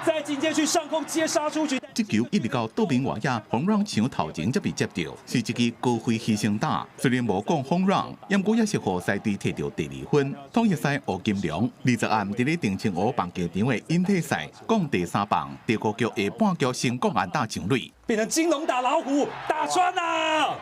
再紧接去上空接杀出去。这球一直到倒边外野，红让墙头前才被接到，是一支高飞牺牲打。虽然无讲红让，不过也是互赛队摕到第2分。统一赛吴金良20暗伫咧定青湖棒球场的引退赛，共第3棒，第5局下半局成功安打上垒，变成金龙打老虎，打穿了。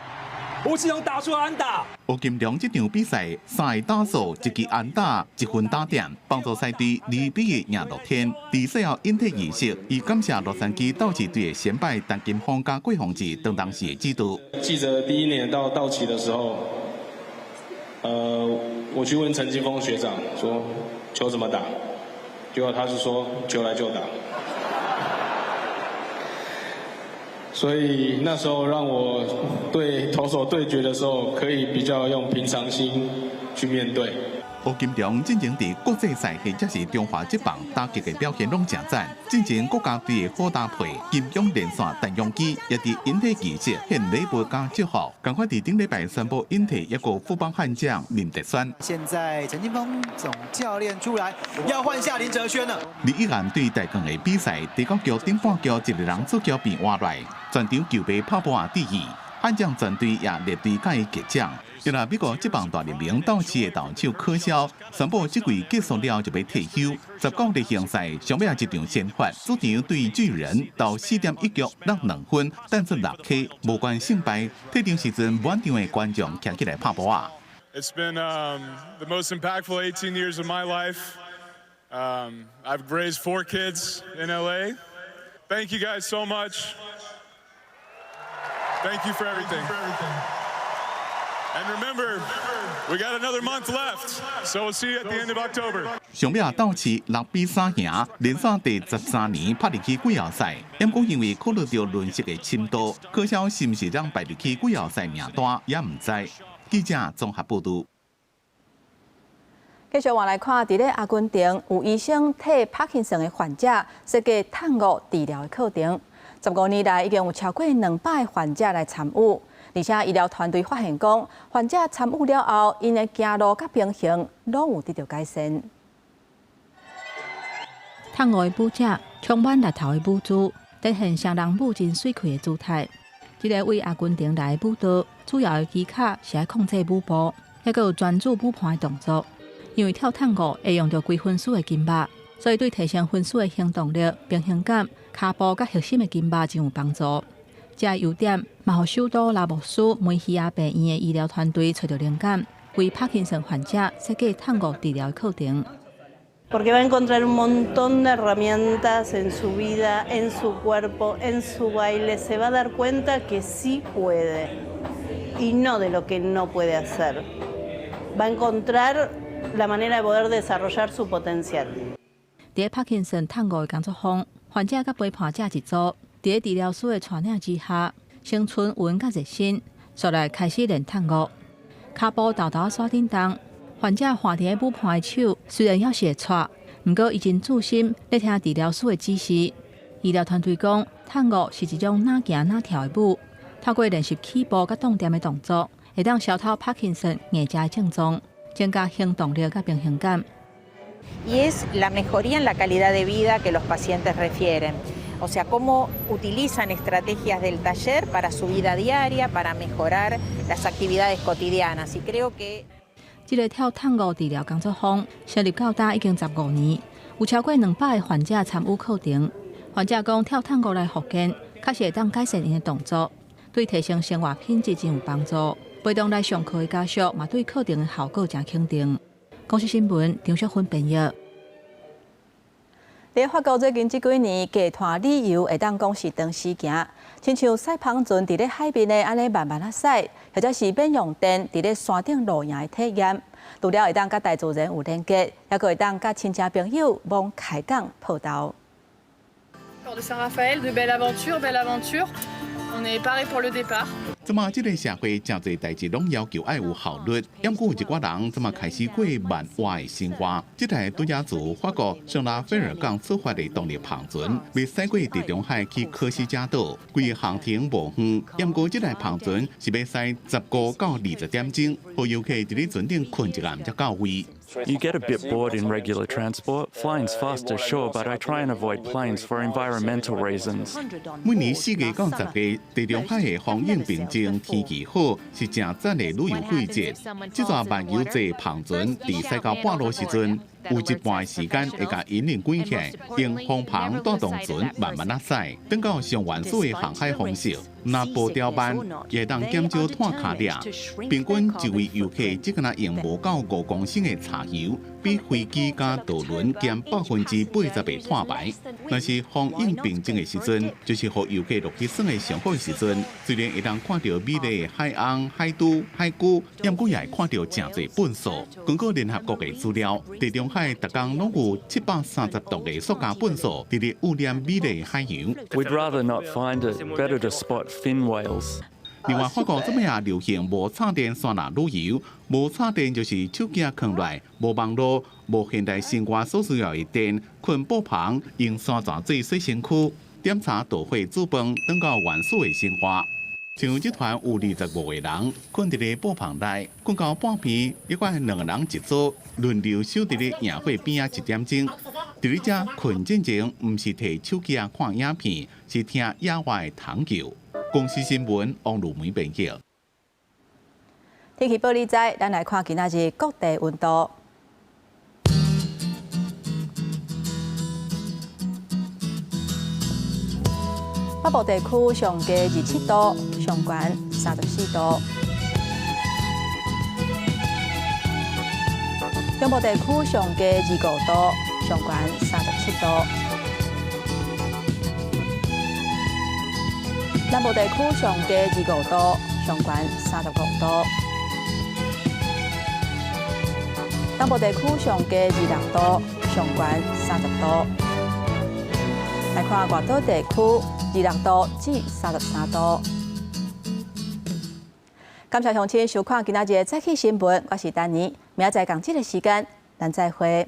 吴奇隆打出安打。吴金良这场比赛3个打数，1支安打，1分打点，帮助赛队2比1赢乐天。在赛后引退仪式，伊感谢洛杉矶道奇队的先败陈金峰加桂宏志当当时的指导。记得第1年到道奇的时候，我去问陈金峰学长说球怎么打，结果他是说球来就打。所以那时候让我对投手对决的时候，可以比较用平常心去面对。吴金良进前在国际赛或者是中华职棒打击的表现拢正赞，进前国家队的好搭配，金勇连线陈勇基也伫引退仪式献礼物加祝福。赶快伫顶礼拜宣布引退一个富邦悍将林德轩。现在陈金峰总教练出来，要换下林哲轩了。李一兰对大港的比赛，地角桥顶半桥一个人出桥被换来，全场球迷拍波第2，悍将全队也列队甲伊击掌。原来美国职棒大联盟道奇的投手柯肖宣布这季结束了就要退休。19日形赛上尾一场先发，主场对巨人到4点1局落2分，但是6K 无关胜败。退场时阵满场的观众站起来拍波啊！ It's been the most impactful 18 years of my life. I've raised 4 kids in LA. Thank you guys so much. Thank you for everything. And remember, we got another month left, so we'll see you at the end of October. 上尾道奇6比3赢，连续第13年拍入去季后赛。不过因为考虑到轮值的深度，可惜是不是让排入去季后赛名单也唔知。记者综合报道。继续往来看，伫咧阿根廷有医生替帕金森的患者设计探戈治疗的课程。15年来，已经有超过200个患者来参与。而且医疗团队发现讲，患者参与了后，因的行路甲平衡拢有得到改善。探戈的舞者充满力头的舞姿，呈现双人舞真水气的姿态。这个为阿根廷来的舞蹈，主要的技巧是来控制舞步，还有专注舞盘的动作。因为跳探戈会用到规分数的筋肉，所以对提升分数的行动力、平衡感、骹步甲核心的筋肉真有帮助。这优点嘛，互首都拉莫斯梅西亚病院的医疗团队找到灵感，为帕金森患者设计探戈治疗课程。Porque va a encontrar un montón de herramientas en su vida, en su cuerpo, en su baile. Se va a dar cuenta que sí puede y no de lo que no puede hacer. Va a encontrar la manera de poder desarrollar su potencial. 在帕金森探戈的工作坊，患者甲陪伴者一组。在治疗师的带领之下，生存稳甲热身，续来开始练探戈。骹步豆豆刷叮当，患者换伫舞盘的手虽然还是会颤，不过已经注心咧听治疗师的指示。医疗团队讲，探戈是一种哪行哪跳的舞，透过练习起步甲动点的动作，会当消透帕金森眼睛的症状，增加行动力甲平衡感。Y es la mejoría en la calidad de vida que los pacientes refieren. O sea, cómo utilizan estrategias del taller para su vida diaria, para mejorar las actividades cotidianas. Y creo que 这个跳探戈治疗工作坊成立到今已经15年，有超过200个患者参与课程。患者讲跳探戈来复健，确实会当改善因的动作，对提升生活品质真有帮助。陪同来上课的家属嘛，对课程的效果真肯定。公司新闻张淑芬编译。在法国最近这几年，集团旅游会当讲是长时行，亲像驶帆船伫咧海边的安尼慢慢啊驶，或者是免用电伫咧山顶露营的体验，除了会当甲大自然有连接，也个会当甲亲戚朋友往开港泡豆。Port de Saint-Raphaël, de belle aventure. On est paré pour le départ. 即马即个社会真侪代志拢要求爱有效率，不过有一寡人即马开始过慢活的生活。即台拄则自法国圣拉斐尔港出发的动力航船，要驶过地中海去科西嘉岛，规个航程无远。不过即台航船是要驶15到20点钟，互游客伫咧船顶困一暗才到位。You get a bit bored in regular transport. Flying's faster, sure, but I try and avoid planes for environmental reasons. 每年4月到10月，地中海的风影平静，天气好，是正赞的旅游季节。这座漫游者航船伫驶到半路时阵，有一半时间会甲引领关起，用风帆带动船慢慢驶，等到上原始的航海方式。那步调慢，也当减少碳卡量。平均一位游客只敢用无到5公升的柴油，比飞机加渡轮减80%的碳排。但是风影平静的时阵，就是予游客落去耍的上好时阵。虽然会当看到美丽的海岸、海都、海龟，也过也会看到真侪粪扫。根据联合国的资料，地中海每天拢有730吨的塑胶粪扫伫咧污染美丽的海洋。We'd rather not find it. Better to spot fin whales. 另外，法国这么也流行无插电山南旅游。无插电就是手机藏内，无网络，无现代生活所需要的电，困布棚，用山泉水洗身躯，点茶倒火煮饭，等到原始的生活。像这团有25个人，困伫咧布棚内，困到半暝，一怪2个人一组，轮流守伫咧萤火边1点钟。伫咧遮困之前，唔是摕手机看影片，是听野外的虫叫。公司新闻王路梅编辑。天气报你知，咱来看今仔日各地温度。北部地区上低27度，上悬34度；中部地区上低25度，上悬37度；南部地区上低25度，上悬35度；东部地区上低26度，上悬30度。来看外岛地区，26度至33度。感谢乡亲收看今仔日的早起新闻，我是丹尼，明仔载同这个时间，咱再会。